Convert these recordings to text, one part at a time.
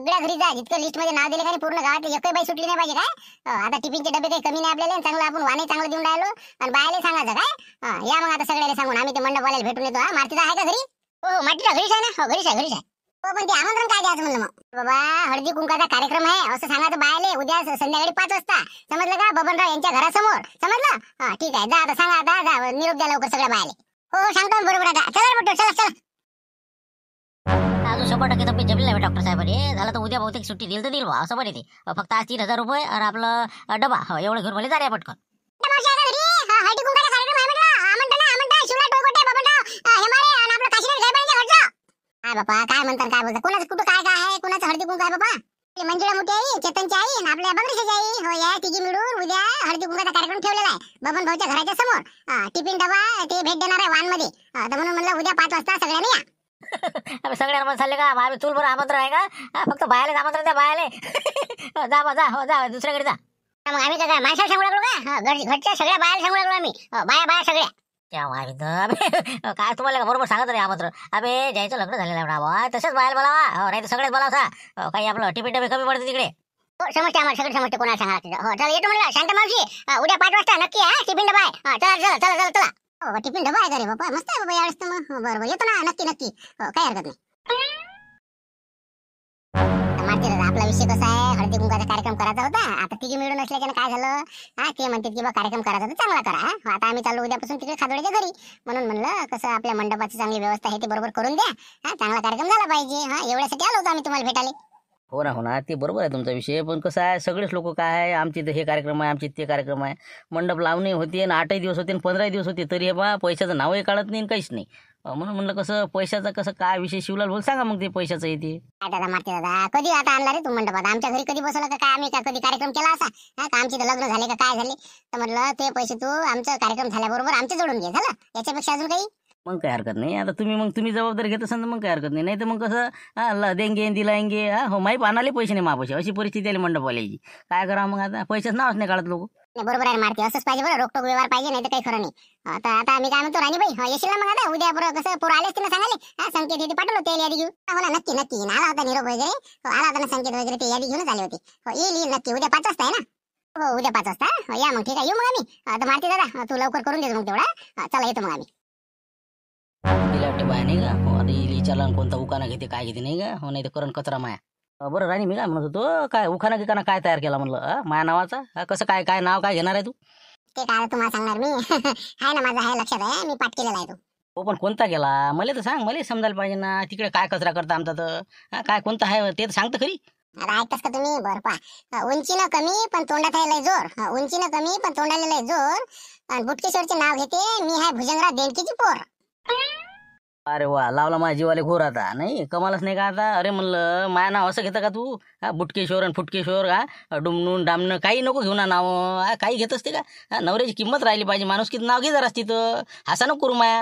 सगळ्या घरी जा, जितकं लिस्ट मध्ये नाव दिले का पूर्ण गावात एकही बाई सुटली नाही पाहिजे काय. आता टिफिनचे डबे काही कमी नाही आपल्याला, चांगलं आपण वाणे चांगलं देऊन राहिलो आणि बायाला सांगायचं काय. या मग आता सगळ्याला सांगून आम्ही ते मंडपवाल्याला भेटून येतो. मारतीचा आहे का घरी? हो मारतीचा घरीच आहे ना. हो घरीच आहे. हो पण ते आमंत्रण काय द्यायचं म्हणलं मग बाबा, हळदी कुंकाचा कार्यक्रम आहे असं सांगायचं बायाले उद्या संध्याकाळी 5 वाजता. समजलं का? बबनराव यांच्या घरासमोर. समजलं? ठीक आहे. जा आता सांगा, आता जा निरोप द्या लवकर सगळ्या बायाले. हो सांगतो बरोबर. आता चला बेटा, चला. अजून 100% तब्येत जमली नाही डॉक्टर साहेब. झालं तर उद्या बहुतेक सुट्टी दिली तर दिल बा, असं बरे ते. फक्त आज 3000 रुपये आणि आपलं डबा एवढं घेऊन मला जा रे पटकन. हळदी कुंकाचा कार्यक्रम आहे म्हटलं. आमंत्रण शिवला टोयकोटे बबनराव हेमाळे आणि आपलं काशीनाथ गायबांच्या घरचं. काय बापा काय म्हणतात, काय बोलतात, कोणाचं कुठं काय आहे, कोणाचं हळदी कुंकू आहे बाबा? मंजुळा मोठी आई, चेतनची आई आणि आपल्या बंगरीची आई. हो या तिघी मिळून उद्या हळदी कुंकाचा कार्यक्रम ठेवलेला आहे बबन भाऊच्या घराच्या समोर. टिफिन डबा ते भेट देणार आहे वान मध्ये. तर म्हणून म्हणलं उद्या 5 वाजता सगळ्यांनी या. अबे सगळ्यांना चालले का? आम्ही तुला बरं आमंत्रण आहे का? फक्त बायाले आमंत्रण द्या बायाले. जा बा, जा. हो जा दुसऱ्याकडे जा. मग आम्ही काय माणसाला सांगू लागलो का? घरच्या सगळ्या बायाला सांगू लागलो आम्ही. बाया सगळ्या. काय तुम्हाला बरोबर सांगत रे आमंत्रण. अबे जायचं लग्न झालेलं आहे बाबा, तसंच बाहेर बोलावा. नाही तर सगळेच बोलावता. काही आपलं टिफिन डबे कमी पडते तिकडे. हो समजते आम्हाला, सगळं समजते. कोणाला सांगा. हो चला येतो म्हणलं. शांत मावशी उद्या 5 वाजता नक्की आहे. टिफिन डबा आहे. चला. हो टिफिन डबा आहे का रे बाबा? मस्त आहे बाबा यावेळेस तर. मग बरोबर येतो ना. नक्की. हो काही हरकत नाही. मारती दादा, आपला विषय कसा आहे, हळदी कुंकाचा कार्यक्रम करायचा होता. आता तिघी मिळून असल्याच्यानं काय झालं, ते म्हणतात की बा कार्यक्रम करायचा तर चांगला करा. आता आम्ही चाललो उद्यापासून तिकडे खादोळ्याच्या घरी. म्हणून म्हणलं कसं आपल्या मंडपाची चांगली व्यवस्था आहे ते बरोबर करून द्या. चांगला कार्यक्रम झाला पाहिजे. एवढ्यासाठी आलो होतो आम्ही तुम्हाला भेटायला. हो ना ते बरोबर आहे तुमचा विषय. पण कसं आहे, सगळेच लोक काय आहे, आमचे इथं हे कार्यक्रम आहे, आमचे ते कार्यक्रम आहे. मंडप लावणे होते आणि 8 दिवस होते आणि 15 दिवस होते, तरी हे बा पैशाचं नावही काढत नाही काहीच नाही. म्हणून म्हणलं कसं पैशाचं कसं काय विषय शिवलाल बोल सांगा मग ते पैशाचं येते. काय दादा मारती दादा, कधी आता आणला रे तू मंडपात? आमच्या घरी कधी बसवलं का काय? आम्ही का कधी कार्यक्रम केला असा? का आमचे तर लग्न झाले का काय झाले? तर म्हटलं ते पैसे तू आमचा कार्यक्रम झाल्याबरोबर आमचे जोडून घे. झालं याच्यापेक्षा अजून काही? मग काय हरकत नाही. आता तुम्ही जबाबदारी घेत असाल तर मग काय हरकत नाही. तर मग कसं देंगे दिलायंगे. हो माही पानाले पैसे नाही मापाशी, अशी परिस्थिती आली मंडपवाल्याची. काय करा मग आता? पैसेच नावच नाही काढत लोक. नाही बरोबर आहे मारती, असंच पाहिजे बरं. रोकटोक व्यवहार पाहिजे, नाही तर काही खरं नाही. आता आम्ही काय म्हणतो राणीबाई, येशील ना मग आता उद्या? कसं पोरं आलेच तिला सांगाले. संकेत ते पाठवलं ते यादी घेऊन. हो ना नक्की आला होता निरोप वगैरे. आला होता ना संकेत वगैरे, ते यादी घेऊनच आले होते. येईल नक्की. उद्या 5 वाजता आहे ना? हो उद्या 5 वाजता या मग. ठीक आहे येऊ मग आम्ही. आता मारती दादा तू लवकर करून देतो मग तेवढा. चला येतो मग आम्ही. तिला वाटते बाय नाही का? हो आता विचारला कोणता उखाणा घेते काय घेते नाही का? हो नाही तर करण कचरा माया. बरं राणी, मी काय म्हणत होतो, काय उखाणा गिखाणा काय तयार केला म्हणलं माया नावाचा? कसं काय नाव काय घेणार आहे तू? ते काय तुम्हाला सांगणार मी. आहे ना माझं, आहे लक्षात आहे. मी पाठ केलेला आहे तो. हो पण कोणता केला मला तर सांग, मला समजायला पाहिजे ना. तिकडे काय कचरा करता आमचा तर काय कोणता आहे ते तर सांगतं खरी. अरे ऐकतास का तुम्ही? बरं पा, उंचीनं कमी पण तोंडात आहे लय जोर. उंचीनं कमी पण तोंडाला लय जोर. आणि बुटकेश्वरचे नाव घेते मी, आहे भुजंगराव देणकीची पोर. अरे वा, लावला माझ्या जीवाले घोर आता. नाही कमालच नाही का आता? अरे म्हणलं माया नाव असं घेतं का तू? बुटकेश्वर आणि फुटकेश्वर का डुमणून डामणं काही नको घेऊ ना नाव. काही घेत असते का? नवऱ्याची किंमत राहिली पाहिजे. माणूस किती नाव घे जरा तिथं. हसा नको करू माया.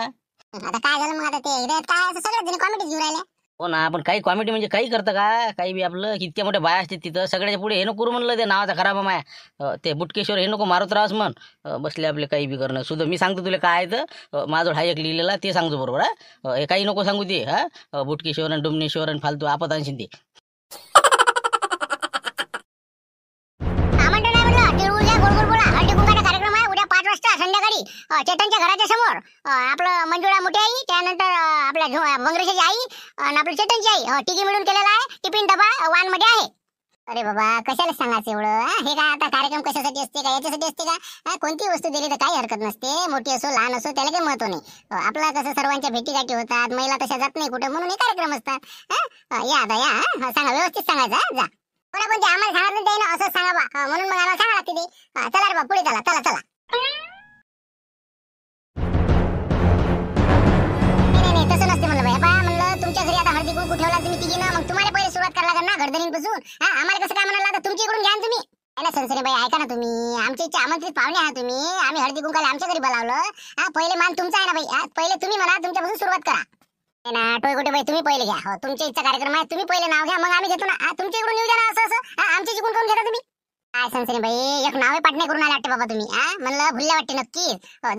आता काय झालं मग? आता ते काय सगळ्यात जण कॉमेडी घेऊन राहिले. हो ना, पण काही कॉमेडी म्हणजे काही करतं का? काही बी आपलं इतक्या मोठ्या बाया असते तिथं, सगळ्याच्या पुढे हे नको करू म्हणलं. ते नावाचा खराब माया. ते बुटकेश्वर हे नको मारत राहस म्हण. बसले आपले काही बी करणं सुद्धा. मी सांगतो तुला काय तर माझं हा एक लिहिलेला ते सांगतो बरोबर. हे काही नको सांगू ते. बुटकेश्वर आणि डुमनेश्वर आणि फालतू आपत आणशील ते. संध्याकाळी चेतनच्या घराच्या समोर आपलं मंजुळा मोठी आई, त्यानंतर आपल्या बंगरेची आई आणि आपली चेतनची आई तिघी मिळून केलेला आहे. टिफिन डबा वान मध्ये आहे. अरे बाबा कशाला सांगायचं एवढं? हे काय आता कार्यक्रम कशासाठी असते का? याच्यासाठी असते का? कोणती वस्तू दिली तर काही हरकत नसते. मोठी असो लहान असो त्याला काही महत्व नाही. आपला कसं सर्वांच्या भेटीगाठी होतात, महिला तशा जात नाही कुठे, म्हणून हे कार्यक्रम असतात. या आता या सांगा, व्यवस्थित सांगायचं. जा कोणा कोणते आम्हाला सांगितलं ते ना असं सांगा बा. म्हणून मग आम्हाला सांगा लागते ते. चला रे बा पुढे चला. नाही तसं नसते म्हणलं बाई. म्हणलं तुमच्या घरी आता हळदी कुंकू ठेवला तुम्ही तिघी ना, मग तुम्हाला पहिले सुरुवात करायला लागेल ना घरधनीपासून. आम्हाला कसं काय म्हणाला? आता तुमच्या इकडून घ्या तुम्ही. ना सनसनी बाई ऐका ना तुम्ही, आमच्या इच्छा आमंत्रित पाहुणे आहात तुम्ही. आम्ही हळदी कुंकाला आमच्या घरी बोलावलं. पहिले मान तुमचा आहे ना बाई. पहिले तुम्ही म्हणा, तुमच्यापासून सुरुवात करा ना. टोयकोटे बाई तुम्ही पहिले घ्या. हो तुमच्या इच्छा कार्यक्रम आहे, तुम्ही पहिले नाव घ्या, मग आम्ही घेतो ना. तुमच्या इकडून येऊ द्या ना. असं आमच्या जिकडून कोण घेता तुम्ही? काय सनसनी बाई, एक नावे पाठ नाही करून आले वाटते बाबा तुम्ही. म्हणलं भुलल्या वाटते नक्की.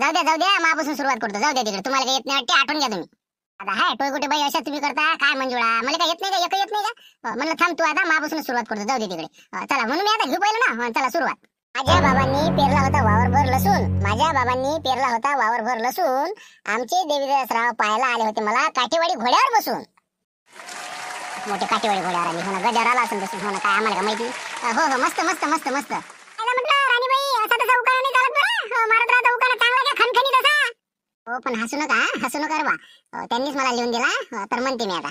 जाऊ द्या मापासून सुरुवात करतो. जाऊ द्या तिकडे, तुम्हाला काही येत नाही वाटते. आठवून घ्या तुम्ही. आता हाय टोयगुटे बाई अशा तुम्ही करता काय मंजुळा, मला काय येत नाही का, एक येत नाही का? म्हणलं थांब तू आता मापासून सुरुवात करतो, जाऊ दे तिकडे. चला म्हणून मी आता घेऊ पाहिलं ना. चला सुरुवात. माझ्या बाबांनी पेरला होता वावरभर लसूण, माझ्या बाबांनी पेरला होता वावरभर लसूण. आमचे देवीदासराव पाहायला आले होते मला काठेवाडी घोड्यावर बसून. मोठे काठेवाडी घोड्यावर आले हो ना, गजावर आला असेल बसून हो ना, काय आम्हाला का माहिती. हो हो मस्त मस्त मस्त मस्त. म्हटलं राणीबाई असा तसा उकारा नाही चालत बरं, मारत राहता उकारा चांगला का खणखणी तसा. हो पण हसू नका, हसू नका रे बा. त्यांनीच मला लिहून दिला तर म्हणते मी आता.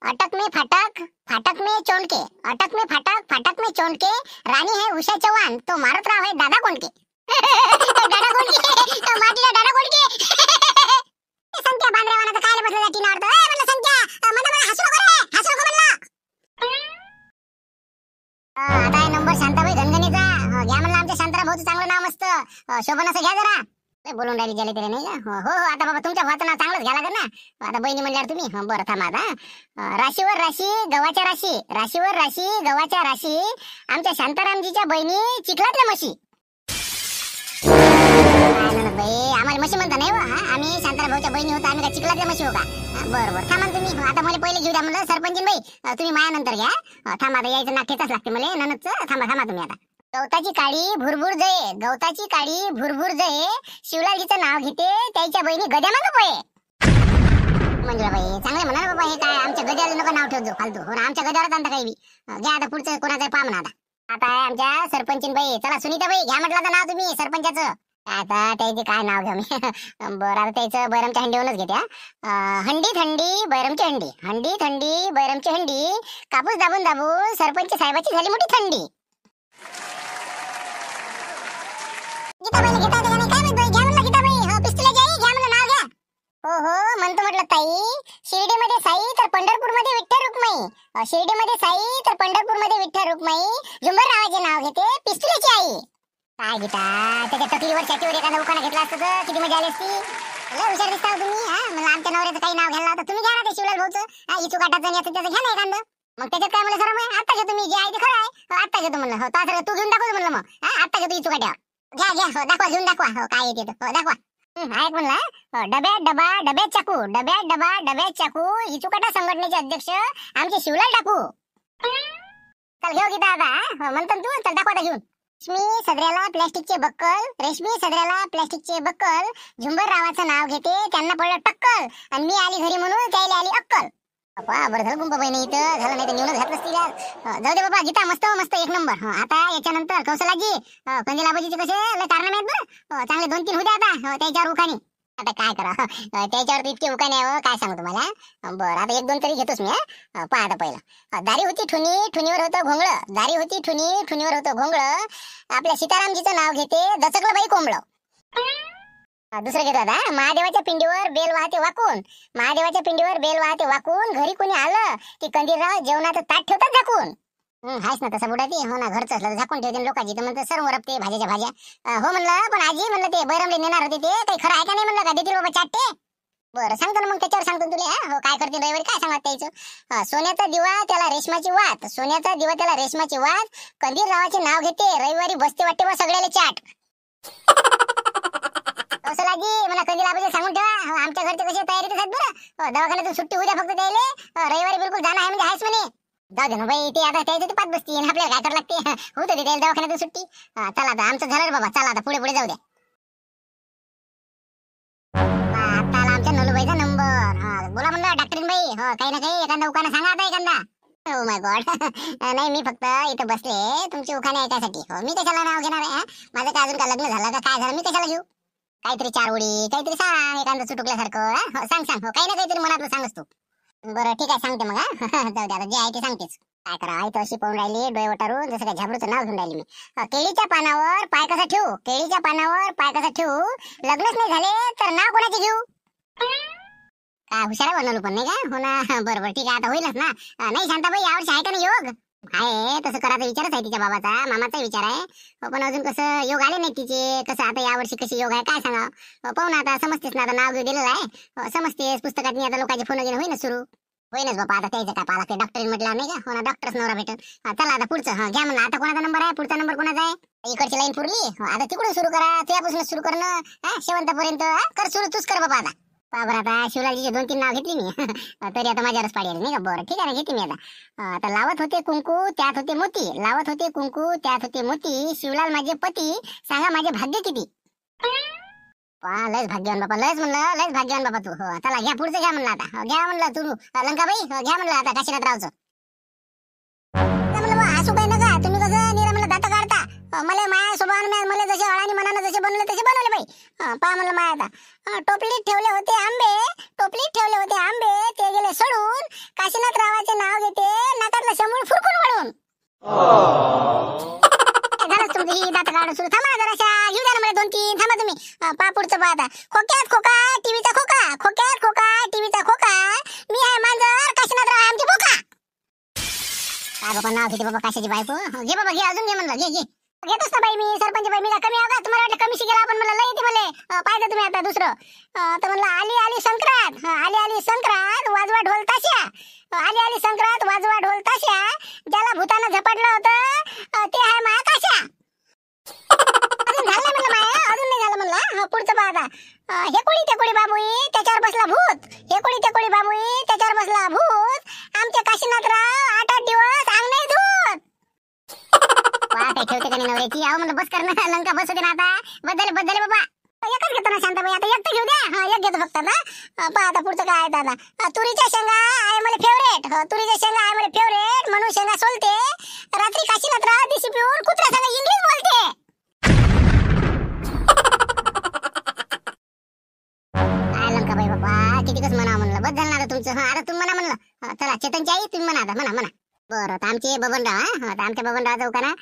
अटक में फाटक फाटक में चोंडके, अटक में फाटक फाटक में चोंडके, राणी है उषा चव्हाण तो मारुतराव है दादा कोंडके. दादा कोंडके तो माटीला दादा कोंडके. संख्या बांद्रेवाना तर काय बसला जाती ना, म्हणलं संख्या मला हसू नको रे, हसू नको म्हणलं. आता आहे नंबर शांताबाई धनगणीचा. घ्या म्हणलं आमच्या शांताराम भाऊचं चांगलं नाव मस्त शोभन असं घ्या जरा. बोलून राहिली गेले तरी नाही का. हो हो आता बाबा तुमच्या भावाचं नाव चांगलंच घ्या लागेल ना. आता बहिणी म्हणल्यावर तुम्ही बरं थांबा आता. राशीवर राशी गव्हाच्या राशी, राशीवर राशी गव्हाच्या राशी, आमच्या शांतारामजीच्या बहिणी चिखलातल्या म्हशी. बाई आम्हाला म्हशी म्हणता नाही हो. आम्ही शांताराम भाऊच्या बहिणी होता, आम्ही काय चिखलातल्या म्हशी हो का. बरं बरं थांबा तुम्ही. आता मला पहिले घेऊ द्या म्हणलं सरपंच बाई, तुम्ही माया नंतर घ्या. थांबा आता यायचं नाक ठेचाच लागते मला ननदचं. थांबा थांबा तुम्ही आता. गवताची काळी भुरभुर जये, गवताची काळी भुरभुर जये, शिवलालजीचं नाव घेते त्याच्या बहिणी गद्या मागं पळे. मंजुळाबाई चांगले म्हणा ना बाबा, हे काय आमच्या गद्याला नका नाव ठेवतो फालतू हो ना, आमच्या गद्यावरच आणता काही बी. घ्या आता पुढचं कोणाचं पहा म्हणा आता. आता आहे आमच्या सरपंचीन बाई. चला सुनीताबाई घ्या म्हटलं तर नाव तुम्ही सरपंचाचं. आता त्याचे काय नाव घ्या मी. बरं आता त्याचं बैरमच्या हंडीवरूनच घेत्या. हंडी थंडी बैरमची हंडी, हंडी थंडी बैरमची हंडी, कापूस दाबून दाबून सरपंच साहेबाची झाली मोठी थंडी. गीताबाईला घेता येते का नाही काय माहित बाई. घ्या म्हणलं गीताबाई. हो पिस्तुलाची आई घ्या म्हणलं नाव घ्या. हो हो म्हणतो म्हटलं ताई. शिर्डीमध्ये साई तर पंढरपूरमध्ये विठ्ठल रुक्माई, शिर्डीमध्ये साई तर पंढरपूरमध्ये विठ्ठल रुक्माई, झुंबर नावाचे नाव घेते पिस्तुलाची आई. काय गीता त्याच्या तकलीवर छातीवर एखादा उखाणा घेतला असतं तर किती मजा आली असती. लय हुशार दिसता तुम्ही. म्हणलं आमच्या नवऱ्याचं काही नाव घ्यायला तुम्ही घ्या ना ते शिवलाल भाऊचं. इचू काटाचं याचं त्याचं घ्या ना एखादं. मग त्याच्यात काय म्हणलं सर मग आता घेतो मी, जे आहे ते खरं आहे. आता घेतो म्हणलं. हो तास तू घेऊन दाखवतो म्हणलं मग. आता घेतो इचू काट्यावर. घ्या घ्या हो दाखवा घेऊन दाखवा. हो काय येते हो दाखवा. ऐक म्हणलं डब्यात डबा डब्यात चाकू, डब्यात डबा डब्यात चाकू, इचुकाटा संघटनेचे अध्यक्ष आमचे शिवलाल टाकू. चल घेऊ गीता आता. म्हणतो तू चल दाखवा आता घेऊन. रेशमी सदऱ्याला प्लॅस्टिकचे बक्कल, रेशमी सदऱ्याला प्लॅस्टिकचे बक्कल, झुंबर रावाचं नाव घेते त्यांना पडलं टक्कल, आणि मी आली घरी म्हणून त्याला आली अक्कल. बाबा बरं झालं गुंपा बहिणी इथं झालं, नाही तर नेऊनच घातलं असतील. जाऊ दे बाबा गीता मस्त मस्त एक नंबर. आता याच्यानंतर कौशलाजी कंदिलाबाजीचे कसे लय कारण आहेत बरं. चांगले 2-3 होते आता त्याच्यावर उखाणे. आता काय करा त्याच्यावर इतके उखाणे आहे काय सांगू तुम्हाला. बरं आता 1-2 तरी घेतोच मी. पहा आता पहिला. दारी होती ठुनी ठुनीवर होतं घोंगळं, दारी होती ठुनी ठुनीवर होतं घोंगळं, आपल्या सीतारामजीचं नाव घेते दचकलं बाई कोंबळं. दुसरं घेतो आता. महादेवाच्या पिंडीवर बेल वाहते वाकून, महादेवाच्या पिंडीवर बेल वाहते वाकून, घरी कोणी आलं की कंदीरराव जेवणाचं ताट ठेवतात झाकून. हायच ना तसा बुडा ते हो ना, घरचं असलं झाकून ठेवते लोकांची तर म्हणतात सर्व रपते भाज्याच्या भाज्या. हो म्हणलं पण आजी म्हणलं ते बैरमले नेणार होते ते काही खरं आहे का नाही म्हणलं, का देतील बाबा चाटते. बरं सांगतो ना मग त्याच्यावर सांगतो तुला. हो काय करते रविवारी काय सांगत त्याचं. सोन्याचा दिवा त्याला रेशमाची वात, सोन्याचा दिवा त्याला रेशमाची वात, कंदीररावाचे नाव घेते रविवारी बसते वाटते बा सगळ्याला चाट. कौशलाजी मला कंदीलाबाजी सांगून ठेवा. आमच्या घरचे कशी तयारीत आहेत बरं. दवाखान्यातून सुट्टी उद्या फक्त द्यायले, रविवारी बिलकुल जाणं आहे म्हणजे आहेच म्हणे. जाऊ दे ना बाई ते आता त्याचं ते पाच बसती आपल्याला काय करावं लागते. होतं ते त्याला दवाखान्यातून सुट्टी. चला आता आमचं झालं रे बाबा. चला आता पुढे पुढे जाऊ द्या. आता आला आमच्या नलूबाईचा नंबर. बोला म्हणलं डॉक्टरीन बाई. हो काही ना काही एखादा उखाणा सांगा आता एखादा. Oh my God. नाही मी फक्त इथं बसले तुमची उखाणे ऐकायसाठी. हो मी कशाला नाव घेणार आहे. माझं काय अजून का लग्न झालं का काय झालं मी कशाला घेऊ. काहीतरी 4 ओळी काहीतरी सांग एखादं चुटुकल्यासारखं. सांग सांग हो काही ना काहीतरी मनातलं सांगस तू. बरं ठीक आहे सांगते मग. जाऊ दे आता जे आहे ते सांगतेच. काय करा आई तर अशी पाहून राहिली डोळे वटारून जसं काय झाबरूचं नाव घेऊन राहिली मी. केळीच्या पानावर पाय कसा ठेवू, केळीच्या पानावर पाय कसा ठेवू, लग्नच नाही झाले तर नाव कोणाचे घेऊ. काय हुशार बनवलं पण नाही का. हो ना बरोबर ठीक आहे आता होईलच ना. नाही शांताबाई यावर्षी आहे का नाही योग. आहे तसं करायचा विचारच आहे तिच्या बाबाचा मामाचा विचार आहे. पण अजून कसं योग आले नाही तिचे. कसं आता यावर्षी कशी योग आहे काय सांगा. पाहू ना आता समजतेस ना. आता नाव घेऊ दिलेलं आहे समजतेस. पुस्तकात आता लोकांचे फोन वगैरे होईनच सुरू. होईनच बाबा आता त्याचं काय पाला डॉक्टर म्हटलं नाही का. हो ना डॉक्टरच नवरा भेटल. चला आता पुढचं घ्या म्हणलं. आता कोणाचा नंबर आहे पुढचा नंबर कोणाचा आहे. इकडची लाईन पुरली. आता तिकडून सुरू करा तुझ्यापासूनच सुरू करणं शेवंतापर्यंत कर सुरू तूच कर बाबा आता. बरं आता शिवलाजीचे 2-3 नाव घेतली मी तरी आता माझ्यावरच पाडी आली नाही का. बरं ठीक आहे ना, घेते मी आता. आता लावत होते कुंकू त्यात होते मोती, लावत होते कुंकू त्यात होते मोती, शिवलाल माझे पती सांगा माझे भाग्य किती. लयच भाग्यवान बाबा, लयच म्हणलं लयच भाग्यवान बाबा तू. हो चला घ्या पुढचं घ्या म्हणलं आता. घ्या म्हणलं तू लंकाबाई, घ्या म्हणलं आता काशीनाथरावचं. म्हणलं बा हसू काही नका तुम्ही, कसं निरा म्हणलं दात काढता. मला माया स्वभावानं मला जसे अळानी मनानं जसे बनवले तसे बनवले बाई. पहा म्हणलं माया आता टोपलीत ठेवले होते आंबे, टोपलीत ठेवले होते आंबे, ते गेले सोडून काशीनाथरावाचे नाव घेते नाकातलं शंभूळ फुरकून वळून. झालंच तुमची ही दात काढून सुरू. थांबा जराशा, घेऊ द्या ना मला 2-3. थांबा तुम्ही. पहा पुढचं पहा आता. खोक्यात खोका टीव्हीचा खोका, खोक्यात खोका टीव्हीचा खोका, मी आहे मांजर काशीनाथराव आहे आमची बोका. काय बाबा नाव घेते बाबा काशाची बायको. घे बाबा घे, अजून घे म्हणलं, घे घे. घेतोच ना बाई मी, सरपंच बाई मी. काय कमी आहो का तुम्हाला? वाटलं कमी शिकेला आपण. मला लय येते मला. पाहिजे तुम्ही आता दुसरं. तर म्हणलं आली आली संक्रांत, आली आली संक्रांत वाजवा ढोल ताशा, आली आली संक्रांत वाजवा ढोल ताशा, ज्याला भूतानं झपाटलं होतं ते आहे माया काशा. अजून झालं म्हणलं माया, अजून नाही झालं म्हणलं. पुढचं पहा आता. हे कोळी ते कोळी बाबुई त्याच्यावर बसला भूत, हे कोळी ते कोळी बाबुई त्याच्यावर बसला भूत, आमचे काशीनाथराव 8-8 दिवस अंग नाही धुत. काय ठेवते का नाही नवऱ्याची. अहो म्हणलं बस कर ना लंका, बस होते ना आता. बदले बदले बाबा, एकच घेतो ना शांताबाई. आता एक तर घेऊ द्या. एक घेतो फक्त ना. पहा आता पुढचं काय आहे दादा. तुरीच्या शेंगा आहे मला फेवरेट, तुरीच्या शेंगा आहे मला फेवरेट, म्हणून शेंगा सोलते, रात्री काशीनाथराव दिशी पिऊन कुत्र्या संग इंग्लिश बोलते. काय लंकाबाई बाबा कितीकच म्हणा म्हणलं. बस झालं ना आता तुमचं. आता तुम्ही म्हणा म्हणलं. चला चेतनची आई तुम्ही म्हणा आता, म्हणा म्हणा. बरं आता आमचे बबनराव, आता आमच्या बबनराव जाऊ का ना.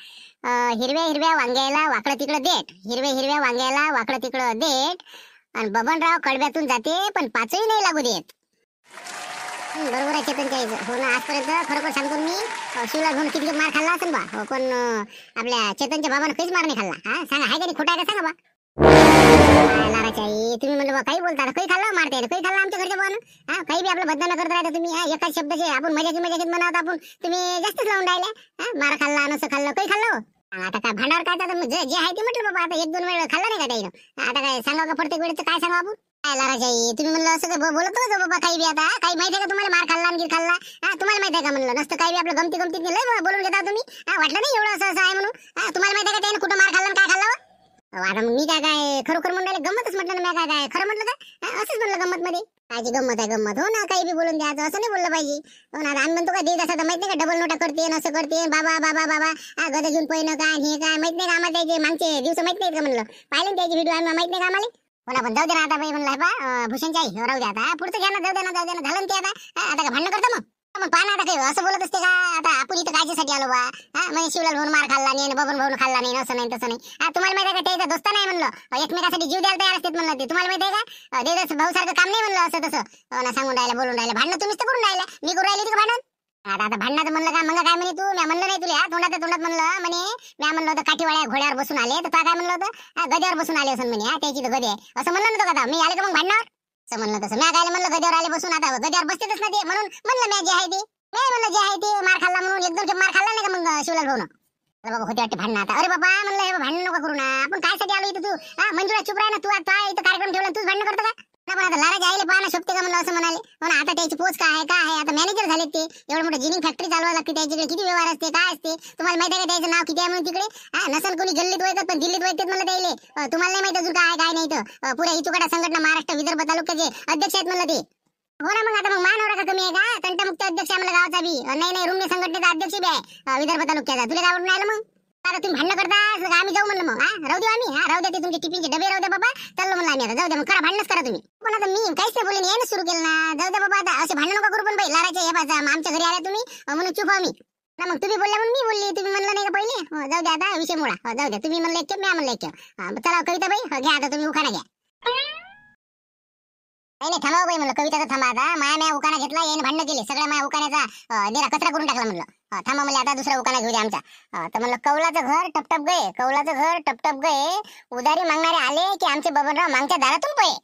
हिरव्या हिरव्या वांग्याला वाकडं तिकडं देठ, हिरव्या हिरव्या वांग्याला वाकडं तिकडं देठ, आणि बबनराव कडब्यातून जाते पण पाचही नाही लागू देत. बरोबर आहे चेतनच्या आईचं. हो ना, आजपर्यंत खरोखर सांगतो मी शिवला घेऊन किती मार खाल्ला असेल बा. हो पण आपल्या चेतनच्या बाबानं काहीच मार नाही खाल्ला. हा सांगा, हाय का नाही, खोटा आहे का सांगा बा. लाराची आई तुम्ही म्हणलं बा काही बोलता, काही खाल्ला मारता, काही खाल्ला आमच्या घरच्या बाबानं. हा काही बी आपलं बदनाम करत राहता तुम्ही. एकाच शब्दाचे आपण मजाकीत म्हणत आपण, तुम्ही जास्तच लावून राहिले. मार खाल्ला नसं खाल्लं, काही खाल्लं. आता काय भांडावर काय जे आहे ते म्हटलं बाबा. आता 1-2 वेळ खाल्ला नाही का त्यानं. आता काय सांगा का प्रत्येक वेळेचं काय सांगा आपण. काय लाराची आई तुम्ही म्हणलं असं काय बोलत होतो बाबा. काही बी आता काही माहिती आहे का तुम्हाला मार खाल्ला आणि खाल्ला. तुम्हाला माहिती आहे का म्हणलं. नसतं काही बी आपलं गमती गमतीत लय बोलून घेता तुम्ही. वाटलं नाही एवढं असं आहे म्हणून. तुम्हाला माहिती आहे का त्यानं कुठं मार खाल्ला काय खाल्ला. आता मग मी काय खरोखर म्हणून राहिले, गंमतच म्हटलं ना. मी काय खरं म्हटलं का. असंच म्हणलं गंमत मध्ये. कायची गंमत आहे गंमत. हो ना, काही बी बोलून द्यायचं असं नाही बोललं पाहिजे. हो ना, आम्ही म्हणतो का देत असं माहित नाही का, डबल नोटा करते असं करते बाबा बाबा बाबा. गद घेऊन पहिलं काय हे काय माहित नाही का आम्हाला. त्याचे मागचे दिवस माहित नाहीत का म्हणलं. पाहिले त्याची व्हिडिओ आम्ही माहित नाही का आम्हाला. हो ना, पण जाऊ दे ना आता बाई म्हणलं बा. भूषणची आई राहू द्या आता. पुढचं घ्या ना, जाऊ दे ना जाऊ दे ना. झालं ना ते आता. आता काय भांडण करतो मग पाहा ना. आता काही असं बोलत असते का. आता आपण इथं कायच्यासाठी आलो बा. म्हणजे शिवलाल भाऊन मार खाल्ला नाही, बबन भाऊन खाल्ला नाही, असं नाही तसं नाही. तुम्हाला माहिती आहे का त्याचा दोस्त नाही म्हणलं. एकमेकासाठी जीव द्यायला तयार असतात म्हणलं ते. तुम्हाला माहिती आहे का. देवदास भाऊ सारखं काम नाही म्हणलं असं तसं. ना सांगून राहिला बोलून राहिला. भांडणं तुम्हीच तर करून राहिला, मी करून राहिली का भांडण. आता भांडणाचं म्हणलं का. मग काय म्हणे तू. मी म्हणलं नाही तुला तोंडात म्हणलं म्हणे. मी म्हणलं होतं काठीवाड्या घोड्यावर बसून आले, तर काय म्हणलं होतं गद्यावर बसून आले असं म्हणे. त्याची तर गदी आहे असं म्हणलं नव्हतं का. मी आले का मग भांडणार असं म्हणलं तसं. मी काय म्हणलं गद्यावर आले बसून. आता गद्यावर बसतेच ना ते, म्हणून म्हणलं मी जे आहे ते. मी म्हणलं जे आहे ते मार खाल्ला म्हणून. एकदम मार खाल्ला नाही का मग शिवलाल भाऊन. बाबा होते वाटते भांडणं आता. अरे बाबा म्हणलं हे भांडण नको करू ना. आपण कायसाठी आलो इथं. तू मंजुळा चुप राह ना. तू आता इथं कार्यक्रम ठेवला तूच भांडण करतो का. पण आता लाराच्या आईला पाहा ना शोभते का म्हणलं असं म्हणाले. हो ना, आता त्याची पोच काय आहे. आता मॅनेजर झाले ते. एवढं मोठं जिनिंग फॅक्टरी चालवायला लागते त्याच्याकडे. किती व्यवहार असते काय असते तुम्हाला माहिती आहे का. त्याचं नाव किती आहे म्हणून तिकडे. नसन कोणी गल्लीत वळतात पण दिल्लीत वळतात म्हणलं त्याले. तुम्हाला नाही माहिती अजून काय नाही तर. पुऱ्या इचुकाटा संघटना महाराष्ट्र विदर्भ तालुक्याचे अध्यक्ष आहेत म्हणलं ते. हो ना, मग आता मग मानवरा का कमी आहे का. तंटमुक्त अध्यक्ष आम्हाला गावाचा बी नाही रुमने संघटनेचा अध्यक्ष बी आहे विदर्भ तालुक्याचा. तुला काय आवडून राहिलं मग. आता तुम्ही भांडण करता आम्ही जाऊ म्हणलं मग. राहू देऊ आम्ही. राहू द्या ते तुमचे टिफिनचे डबे राहू द्या बाबा. चाललो म्हणलं आम्ही आता. जाऊ द्या मग करा भांडणच करा तुम्ही. पण आता मी काहीच नाही बोलले यायला सुरू केलं ना. जाऊ द्या बाबा आता. असे भांडण नका करू पण बाई. लाराचे हे पाहा आमच्या घरी आल्या तुम्ही म्हणून चुप आम्ही ना. मग तुम्ही बोलल्या म्हणून मी बोलली. तुम्ही म्हणलं नाही का पहिले. जाऊ द्या आता विषय मोडा. जाऊ द्या. तुम्ही म्हणलं एक मी म्हणलं एक. चला कविता बाई घ्या आता तुम्ही उखाणा घ्या. नाही थांबा बाई म्हणलं. कविताचा थांबा आता. माया उखाणा घेतला याने भांडण केले. सगळ्या माया उखाण्याचा निरा कचरा करून टाकला म्हणलं. थांबा म्हणलं आता दुसरा उखाणा घेऊ द्या आमचा. तर म्हणलं कौलाचं घर टपटप गए, कौलाचं घर टपटप गए, उधारी मागणारे आले की आमचे बबनराव मागच्या दारातून पळे.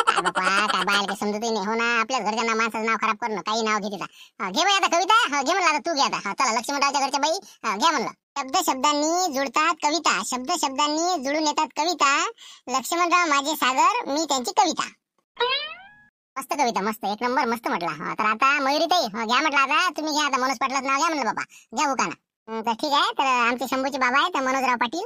काय बापा काय बाहेर काही समजतही नाही. हो ना, आपल्याच घरच्या माणसाचं नाव खराब करणं. काही नाव घेते घे बाई आता कविता. घे म्हणलं आता तू घे आता. चला लक्ष्मणरावच्या घरच्या बाई घ्या म्हणलं. शब्द शब्दांनी जुळतात कविता, शब्द शब्दांनी जुळून येतात कविता. लक्ष्मणराव माझे सागर, मी त्यांची कविता. मस्त कविता, मस्त, एक नंबर, मस्त म्हटला. तर आता मयुरीताई घ्या म्हटलं, आता तुम्ही घ्या, आता मनोज पाटलाचं नाव घ्या म्हणलं बाबा, घ्या उखाणा. तर ठीक आहे. तर आमचे शंभूचे बाबा आहेत मनोजराव पाटील,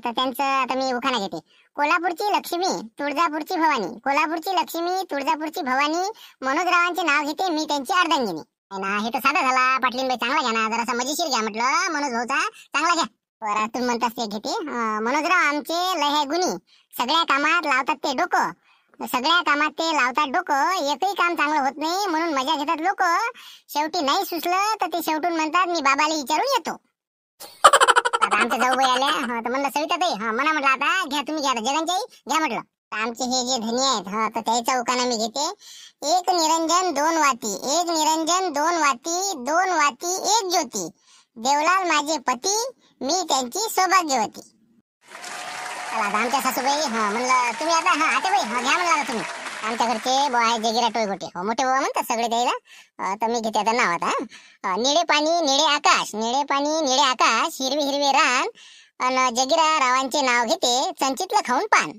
तर त्यांचं आता मी उखाणा घेते. कोल्हापूरची लक्ष्मी, तुळजापूरची भवानी, कोल्हापूरची लक्ष्मी, तुळजापूरची भवानी, मनोजरावांचे नाव घेते मी त्यांची अर्धांगिनी. ना हे तर साधा झाला. पाटलीनबाई चांगला घ्या ना, जरासा मजेशीर घ्या म्हटलं, मनोज भाऊचा चांगला घ्या. बरं तुम्ही म्हणताच ते घेते. मनोजराव आमचे लय आहे गुणी, सगळ्या कामात लावतात ते डोकं, सगळ्या कामात ते लावतात डोकं, एकही काम चांगलं होत नाही म्हणून मजा घेतात लोक, शेवटी नाही सुचलं तर ते शेवटून म्हणतात मी बाबाला विचारून येतो. आता आमच्या जाऊबाई आल्या, तर म्हणलं सविताताई म्हणा म्हटलं, आता घ्या तुम्ही, घ्या जगांची आई घ्या म्हटलं. आमचे हे जे धनी आहेत तर त्याचा उखाणा मी घेते. एक निरंजन दोन वाती, एक निरंजन दोन वाती, दोन वाती एक ज्योती, देवलाल माझे पती, मी त्यांची सौभाग्यवती. चला आमच्या सासूबाई म्हणलं तुम्ही आता आतेबाई घ्या म्हणलं आता तुम्ही. आमच्या घरचे बुवा आहे जगिरा टोळगोटे, मोठे बुवा म्हणतात सगळे त्याला. तर मी घेते आता नाव आता. निळे पाणी निळे आकाश, निळे पाणी निळे आकाश, हिरवे हिरवे रान, अन जगिरा रावांचे नाव घेते संचितलं खाऊन पान.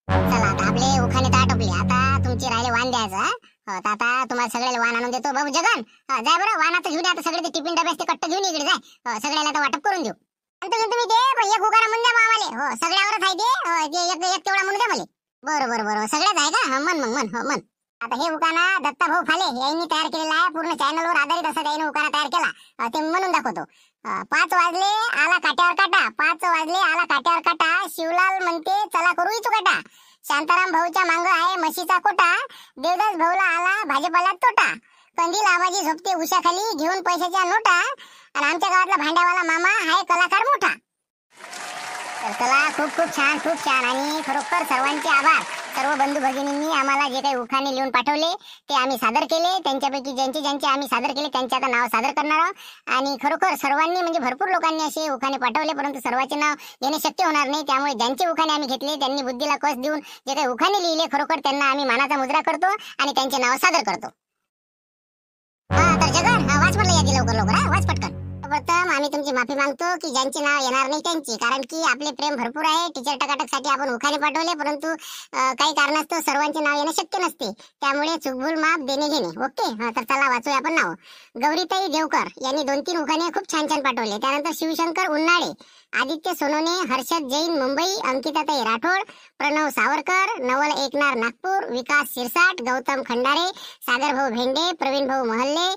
चला आता आपले उखाणे तर आटोपले, आता तुमचे राहिले वाण द्यायचं. तर आता तुम्हाला सगळ्याला वाण आणून देतो. बाबू जगन जाय बरं, वाण आता घेऊन, आता सगळे ते टिफिन डबे असते कट्ट घेऊन इकडे जाय, सगळ्याला आता वाटप करून देऊ. तुम्ही ते एक उखाणा म्हणून द्या मामाले. हो सगळ्यावरच आहे ते, एक तेवढा म्हणून द्या मला. बरं बरं सगळ्याच आहे का? मन मग मन, हो मन. आता हे उखाणा दत्ता भाऊ फाले यांनी तयार केलेला आहे, पूर्ण चॅनलवर आधारित असा त्याने उखाणा तयार केला, ते म्हणून दाखवतो. 5 वाजले आला काट्यावर काटा, 5 वाजले आला काट्यावर काटा, शिवलाल म्हणते चला करू इचुकाटा, शांताराम भाऊच्या मांग आहे म्हशीचा कोटा, देवदास भाऊला आला भाजपाल्यात तोटा, कंदील आबाजी झोपते उशाखाली घेऊन पैशाच्या नोटा, आणि आमच्या गावातला भांड्यावाला मामा आहे कलाकार मोठा. तर चला खूप खूप छान, खूप छान, आणि खरोखर सर्वांचे आभार. सर्व बंधू भगिनींनी आम्हाला जे काही उखाणे लिहून पाठवले ते आम्ही सादर केले. त्यांच्यापैकी ज्यांचे आम्ही सादर केले त्यांचे आता नाव सादर करणार आहोत. आणि खरोखर सर्वांनी म्हणजे भरपूर लोकांनी असे उखाणे पाठवले, परंतु सर्वांचे नाव घेणे शक्य होणार नाही. त्यामुळे ज्यांचे उखाणे आम्ही घेतले त्यांनी बुद्धीला कस देऊन जे काही उखाणे लिहिले, खरोखर त्यांना आम्ही मानाचा मुजरा करतो आणि त्यांचे नाव सादर करतो. तर जगन वाच म्हटलं, या लवकर लवकर वाच पटकन. प्रथम आम्ही तुमची माफी मागतो की ज्यांचे नाव येणार नाही त्यांची, कारण की आपले प्रेम भरपूर आहे. टीचर टकाटक साठी आपण उखाणे पाठवले, परंतु काही कारणास्तव सर्वांचे नाव येणं शक्य नसते, त्यामुळे चुकभूल माफ देणे घेणे. ओके. तर चला वाचूया आपण नाव. गौरीताई देवकर यांनी 2-3 उखाणे खूप छान छान पाठवले. त्यानंतर शिवशंकर उन्नाळे, आदित्य सोनोने, हर्षद जैन मुंबई, अंकिताताई राठोड, प्रणव सावरकर, नवल एकनार नागपूर, विकास शिरसाट, गौतम खंडारे, सागर भाऊ भेंडे, प्रवीण भाऊ महल्ले,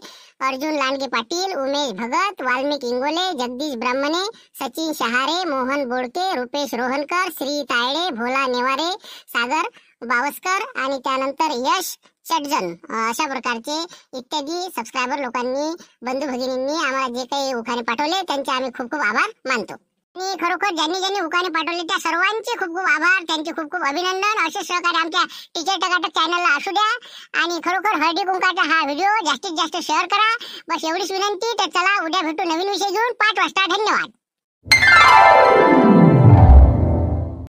अर्जुन लांडगे पाटील, उमेश भगत, वाल्मिक इंगोले, जगदीश ब्राह्मणे, सचिन शहारे, मोहन बोडके, रुपेश रोहनकर, श्री तायडे, भोला नेवारे, सागर बावस्कर, आणि त्यानंतर यश चटजन, अशा प्रकारचे इत्यादी सबस्क्रायबर लोकांनी, बंधू भगिनींनी आम्हाला जे काही उखाणे पाठवले त्यांचे आम्ही खूप खूप आभार मानतो. आणि खरोखर ज्यांनी उखाणे पाठवले त्या सर्वांचे खूप खूप आभार, त्यांचे खूप खूप अभिनंदन. असे सहकार्य आमच्या टीचर टकाटक चॅनलला असू द्या. आणि खरोखर हळदी कुंकाचा हा व्हिडिओ जास्तीत जास्त शेअर करा, बस एवढीच विनंती. तर चला उद्या भेटू नवीन विषय घेऊन 5 वाजता. धन्यवाद.